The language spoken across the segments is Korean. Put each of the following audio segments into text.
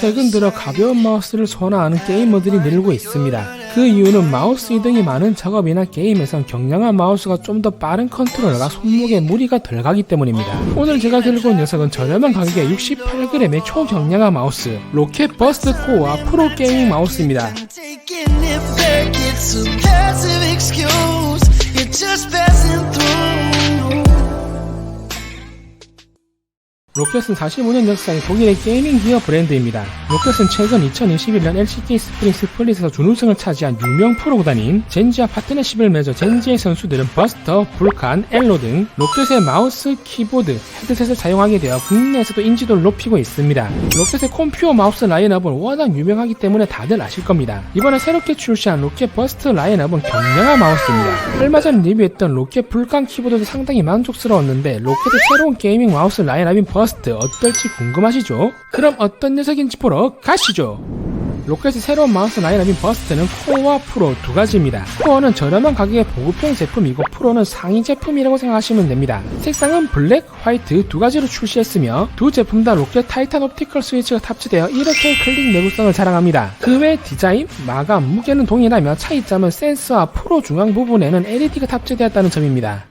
최근 들어 가벼운 마우스를 선호하는 게이머들이 늘고 있습니다. 그 이유는 마우스 이동이 많은 작업이나 게임에선 경량한 마우스가 좀 더 빠른 컨트롤러가 손목에 무리가 덜 가기 때문입니다. 오늘 제가 들고 온 녀석은 저렴한 가격에 68g의 초경량한 마우스 로켓 버스트 코어와 프로 게이밍 마우스입니다. 로켓은 45년 역사의 독일의 게이밍 기어 브랜드입니다. 로켓은 최근 2021년 LCK 스프링 스플릿에서 준우승을 차지한 유명 프로구단인 젠지와 파트너십을 맺어 젠지의 선수들은 버스터, 불칸, 엘로 등 로켓의 마우스, 키보드, 헤드셋을 사용하게 되어 국내에서도 인지도를 높이고 있습니다. 로켓의 컴퓨어 마우스 라인업은 워낙 유명하기 때문에 다들 아실 겁니다. 이번에 새롭게 출시한 로켓 버스트 라인업은 경량한 마우스입니다. 얼마 전 리뷰했던 로켓 불칸 키보드도 상당히 만족스러웠는데 로켓의 새로운 게이밍 마우스 라인업인 버스트 어떨지 궁금하시죠? 그럼 어떤 녀석인지 보러 가시죠. 로켓의 새로운 마우스 라인업인 버스트는 코어와 프로 두 가지입니다. 코어는 저렴한 가격의 보급형 제품이고 프로는 상위 제품이라고 생각하시면 됩니다. 색상은 블랙, 화이트 두 가지로 출시했으며 두 제품 다 로켓 타이탄 옵티컬 스위치가 탑재되어 1호 클릭 내구성을 자랑합니다. 그 외 디자인, 마감, 무게는 동일하며 차이점은 센서와 프로 중앙 부분에는 LED가 탑재되었다는 점입니다.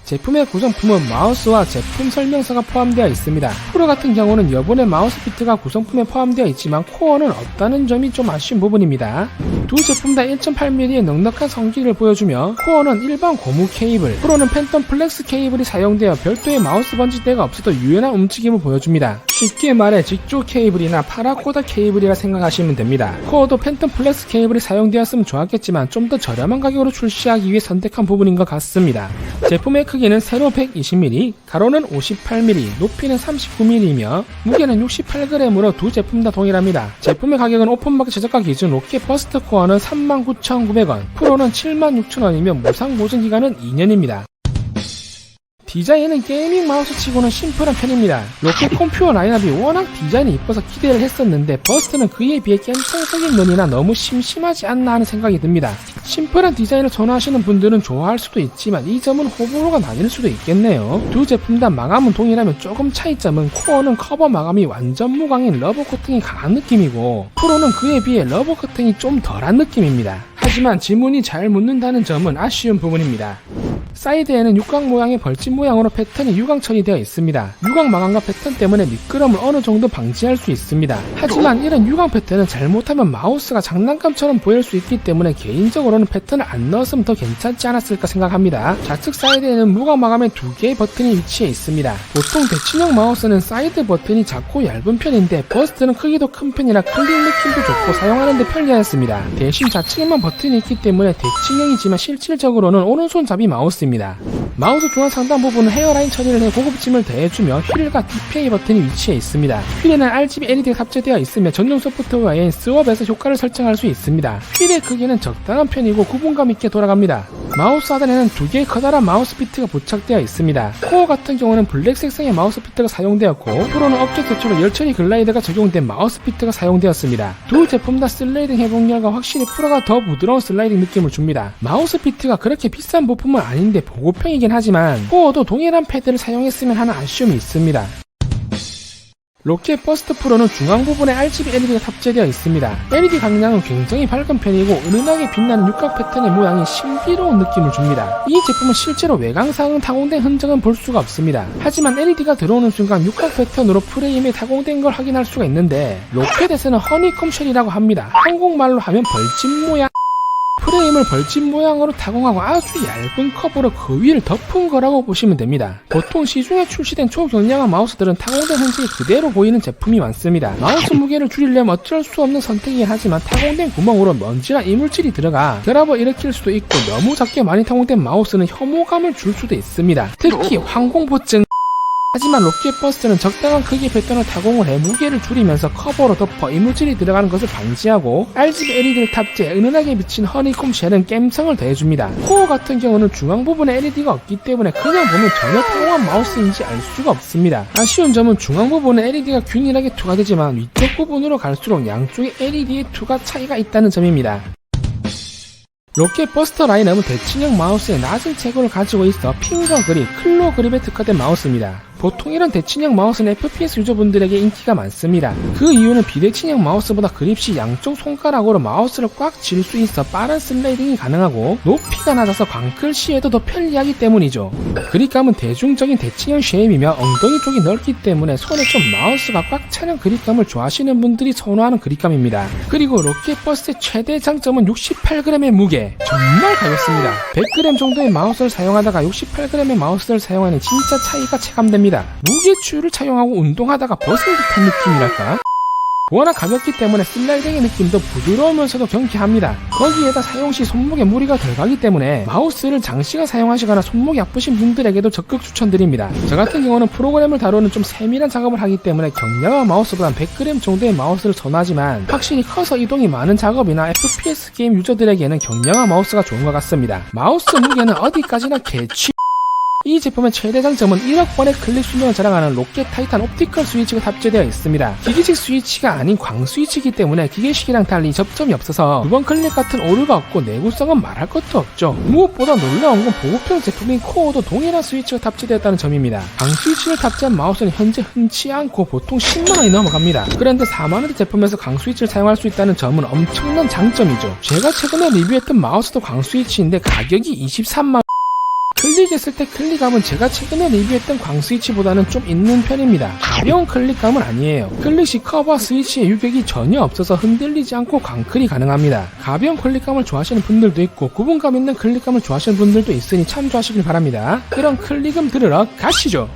제품의 구성품은 마우스와 제품 설명서가 포함되어 있습니다. 프로 같은 경우는 여분의 마우스 피트가 구성품에 포함되어 있지만 코어는 없다는 점이 좀 아쉬운 부분입니다. 두 제품 다 1.8mm의 넉넉한 성질을 보여주며 코어는 일반 고무 케이블, 프로는 팬텀 플렉스 케이블이 사용되어 별도의 마우스 번지대가 없어도 유연한 움직임을 보여줍니다. 쉽게 말해 직조 케이블이나 파라코다 케이블이라 생각하시면 됩니다. 코어도 팬텀 플렉스 케이블이 사용되었으면 좋았겠지만 좀 더 저렴한 가격으로 출시하기 위해 선택한 부분인 것 같습니다. 제품의 크기는 세로 120mm, 가로는 58mm, 높이는 39mm이며 무게는 68g으로 두 제품 다 동일합니다. 제품의 가격은 오픈마켓 최저가 기준 로켓 버스트 코어는 39,900원, 프로는 76,000원이며 무상 보증 기간은 2년입니다. 디자인은 게이밍 마우스 치고는 심플한 편입니다. 로켓 컴퓨어 라인업이 워낙 디자인이 이뻐서 기대를 했었는데 버스트는 그에 비해 깸성적인 면이나 너무 심심하지 않나 하는 생각이 듭니다. 심플한 디자인을 선호하시는 분들은 좋아할 수도 있지만 이 점은 호불호가 나뉠 수도 있겠네요. 두 제품 다 마감은 동일하면 조금 차이점은 코어는 커버 마감이 완전 무광인 러버 코팅이 강한 느낌이고 프로는 그에 비해 러버 코팅이 좀 덜한 느낌입니다. 하지만 지문이 잘 묻는다는 점은 아쉬운 부분입니다. 사이드에는 육각 모양의 벌집 모양으로 패턴이 유광 처리되어 있습니다. 유광 마감과 패턴 때문에 미끄럼을 어느 정도 방지할 수 있습니다. 하지만 이런 유광 패턴은 잘못하면 마우스가 장난감처럼 보일 수 있기 때문에 개인적으로는 패턴을 안 넣었으면 더 괜찮지 않았을까 생각합니다. 좌측 사이드에는 무광 마감의 두 개의 버튼이 위치해 있습니다. 보통 대칭형 마우스는 사이드 버튼이 작고 얇은 편인데 버스트는 크기도 큰 편이라 클릭 느낌도 좋고 사용하는데 편리하였습니다. 대신 좌측에만 버튼이 있기 때문에 대칭형이지만 실질적으로는 오른손잡이 마우스입니다. 마우스 중앙 상단 부분은 헤어라인 처리를 해 고급짐을 더해주며 휠과 DPI 버튼이 위치해 있습니다. 휠에는 RGB LED가 탑재되어 있으며 전용 소프트웨어인 스왑에서 효과를 설정할 수 있습니다. 휠의 크기는 적당한 편이고 구분감 있게 돌아갑니다. 마우스 하단에는 두 개의 커다란 마우스 피트가 부착되어 있습니다. 코어 같은 경우는 블랙 색상의 마우스 피트가 사용되었고 프로는 업계 최초로 열처리 글라이더가 적용된 마우스 피트가 사용되었습니다. 두 제품 다 슬라이딩 회복력과 확실히 프로가 더 부드러운 슬라이딩 느낌을 줍니다. 마우스 피트가 그렇게 비싼 부품은 아닌데 보급형이긴 하지만 코어도 동일한 패드를 사용했으면 하는 아쉬움이 있습니다. 로켓 버스트 프로는 중앙 부분에 RGB LED가 탑재되어 있습니다. LED 광량은 굉장히 밝은 편이고 은은하게 빛나는 육각 패턴의 모양이 신비로운 느낌을 줍니다. 이 제품은 실제로 외광상은 타공된 흔적은 볼 수가 없습니다. 하지만 LED가 들어오는 순간 육각 패턴으로 프레임에 타공된 걸 확인할 수가 있는데 로켓에서는 허니콤 쉘이라고 합니다. 한국말로 하면 벌집 모양. 프레임을 벌집 모양으로 타공하고 아주 얇은 컵으로 그 위를 덮은 거라고 보시면 됩니다. 보통 시중에 출시된 초경량한 마우스들은 타공된 흔적이 그대로 보이는 제품이 많습니다. 마우스 무게를 줄이려면 어쩔 수 없는 선택이긴 하지만 타공된 구멍으로 먼지나 이물질이 들어가 결합을 일으킬 수도 있고 너무 작게 많이 타공된 마우스는 혐오감을 줄 수도 있습니다. 특히 항공보증 하지만 로켓 버스트는 적당한 크기의 패턴을 타공을 해 무게를 줄이면서 커버로 덮어 이물질이 들어가는 것을 방지하고 RGB LED를 탑재해 은은하게 비친 허니콤 쉘은 갬성을 더해줍니다. 코어 같은 경우는 중앙 부분에 LED가 없기 때문에 그냥 보면 전혀 타공한 마우스인지 알 수가 없습니다. 아쉬운 점은 중앙 부분에 LED가 균일하게 투과되지만 위쪽 부분으로 갈수록 양쪽의 LED의 투과 차이가 있다는 점입니다. 로켓 버스터 라인업은 대칭형 마우스의 낮은 채굴을 가지고 있어 핑거 그립, 클로 그립에 특화된 마우스입니다. 보통 이런 대칭형 마우스는 FPS 유저분들에게 인기가 많습니다. 그 이유는 비대칭형 마우스보다 그립시 양쪽 손가락으로 마우스를 꽉 쥘 수 있어 빠른 슬라이딩이 가능하고 높이가 낮아서 광클 시에도 더 편리하기 때문이죠. 그립감은 대중적인 대칭형 쉐입이며 엉덩이 쪽이 넓기 때문에 손에 좀 마우스가 꽉 차는 그립감을 좋아하시는 분들이 선호하는 그립감입니다. 그리고 로켓 버스의 최대 장점은 68g의 무게. 정말 가볍습니다. 100g 정도의 마우스를 사용하다가 68g의 마우스를 사용하는 진짜 차이가 체감됩니다. 무게추를 착용하고 운동하다가 벗은 듯한 느낌이랄까? 워낙 가볍기 때문에 슬라이딩의 느낌도 부드러우면서도 경쾌합니다. 거기에다 사용시 손목에 무리가 덜 가기 때문에 마우스를 장시간 사용하시거나 손목이 아프신 분들에게도 적극 추천드립니다. 저 같은 경우는 프로그램을 다루는 좀 세밀한 작업을 하기 때문에 경량한 마우스보단 100g 정도의 마우스를 선호하지만 확실히 커서 이동이 많은 작업이나 FPS 게임 유저들에게는 경량한 마우스가 좋은 것 같습니다. 마우스 무게는 어디까지나 개취. 이 제품의 최대 장점은 1억 번의 클릭 수명을 자랑하는 로켓 타이탄 옵티컬 스위치가 탑재되어 있습니다. 기계식 스위치가 아닌 광 스위치이기 때문에 기계식이랑 달리 접점이 없어서 2번 클릭 같은 오류가 없고 내구성은 말할 것도 없죠. 무엇보다 놀라운 건 보급형 제품인 코어도 동일한 스위치가 탑재되었다는 점입니다. 광 스위치를 탑재한 마우스는 현재 흔치 않고 보통 10만원이 넘어갑니다. 그런데 4만원대 제품에서 광 스위치를 사용할 수 있다는 점은 엄청난 장점이죠. 제가 최근에 리뷰했던 마우스도 광 스위치인데 가격이 23만원. 클릭했을 때 클릭감은 제가 최근에 리뷰했던 광 스위치보다는 좀 있는 편입니다. 가벼운 클릭감은 아니에요. 클릭 시 커버 스위치의 유격이 전혀 없어서 흔들리지 않고 광클이 가능합니다. 가벼운 클릭감을 좋아하시는 분들도 있고 구분감 있는 클릭감을 좋아하시는 분들도 있으니 참조하시길 바랍니다. 그럼 클릭음 들으러 가시죠.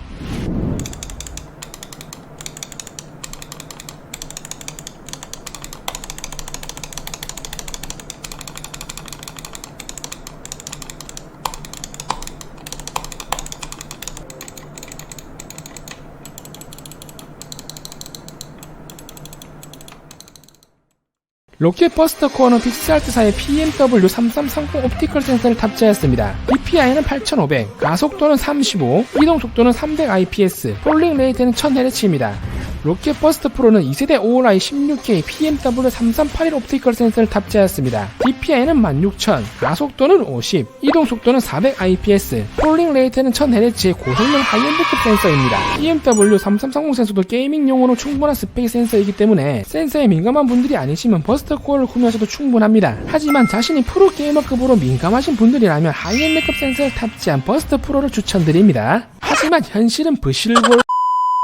로켓 버스터 코어는 픽스알트사의 PMW3330 옵티컬 센서를 탑재했습니다. DPI는 8500, 가속도는 35, 이동속도는 300IPS, 폴링 레이트는 1000Hz입니다. 로켓 버스터 프로는 2세대 OLI 16K PMW3381 옵티컬 센서를 탑재하였습니다. DPI는 16000, 가속도는 50, 이동속도는 400IPS, 폴링 레이트는 1000Hz의 고성능 하이엔드급 센서입니다. PMW3330 센서도 게이밍용으로 충분한 스펙 센서이기 때문에 센서에 민감한 분들이 아니시면 버스터 코어를 구매하셔도 충분합니다. 하지만 자신이 프로게이머급으로 민감하신 분들이라면 하이엔드급 센서를 탑재한 버스터 프로를 추천드립니다. 하지만 현실은 부실골.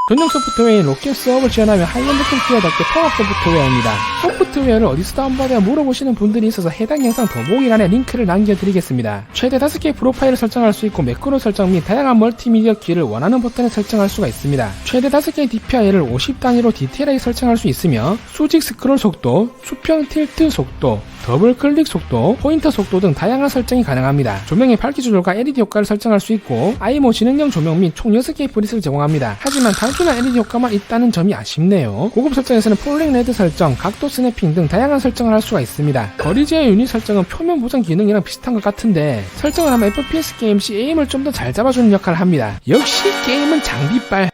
전용 소프트웨어인 로켓 수업을 지원하며 하이엔드급 기어답게 통합 소프트웨어입니다. 소프트웨어를 어디서 다운받아야 물어보시는 분들이 있어서 해당 영상 더보기란에 링크를 남겨드리겠습니다. 최대 5개의 프로파일을 설정할 수 있고 매크로 설정 및 다양한 멀티미디어 키를 원하는 버튼에 설정할 수가 있습니다. 최대 5개의 DPI를 50단위로 디테일하게 설정할 수 있으며 수직 스크롤 속도, 수평 틸트 속도, 더블 클릭 속도, 포인터 속도 등 다양한 설정이 가능합니다. 조명의 밝기 조절과 LED 효과를 설정할 수 있고 아이모 지능형 조명 및 총 6개의 프릿을 제공합니다. 하지만 단순한 LED 효과만 있다는 점이 아쉽네요. 고급 설정에서는 폴링 레드 설정, 각도 스냅핑 등 다양한 설정을 할 수가 있습니다. 거리 제어 유닛 설정은 표면 보정 기능이랑 비슷한 것 같은데 설정을 하면 FPS 게임 시 에임을 좀 더 잘 잡아주는 역할을 합니다. 역시 게임은 장비빨.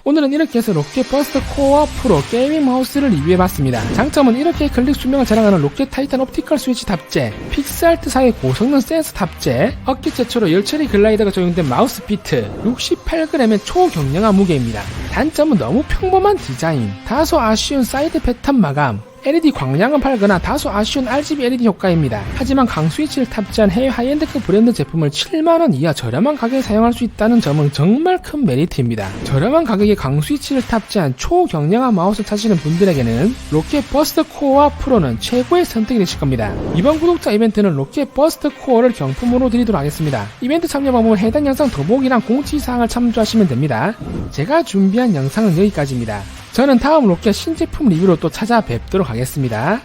오늘은 이렇게 해서 로켓 버스터 코어 프로 게이밍 마우스를 리뷰해봤습니다. 장점은 이렇게 클릭 수명을 자랑하는 로켓 타이탄 옵티컬 스위치 탑재, 픽스알트사의 고성능 센서 탑재, 업계 최초로 열처리 글라이더가 적용된 마우스 피트, 68g의 초경량한 무게입니다. 단점은 너무 평범한 디자인, 다소 아쉬운 사이드 패턴 마감, LED 광량은 밝거나 다소 아쉬운 RGB LED 효과입니다. 하지만 강 스위치를 탑재한 해외 하이엔드급 브랜드 제품을 7만원 이하 저렴한 가격에 사용할 수 있다는 점은 정말 큰 메리트입니다. 저렴한 가격에 강 스위치를 탑재한 초경량한 마우스를 찾으시는 분들에게는 로켓 버스터 코어 프로는 최고의 선택이 되실 겁니다. 이번 구독자 이벤트는 로켓 버스터 코어를 경품으로 드리도록 하겠습니다. 이벤트 참여 방법은 해당 영상 더보기랑 공지사항을 참조하시면 됩니다. 제가 준비한 영상은 여기까지입니다. 저는 다음 로켓 신제품 리뷰로 또 찾아뵙도록 하겠습니다.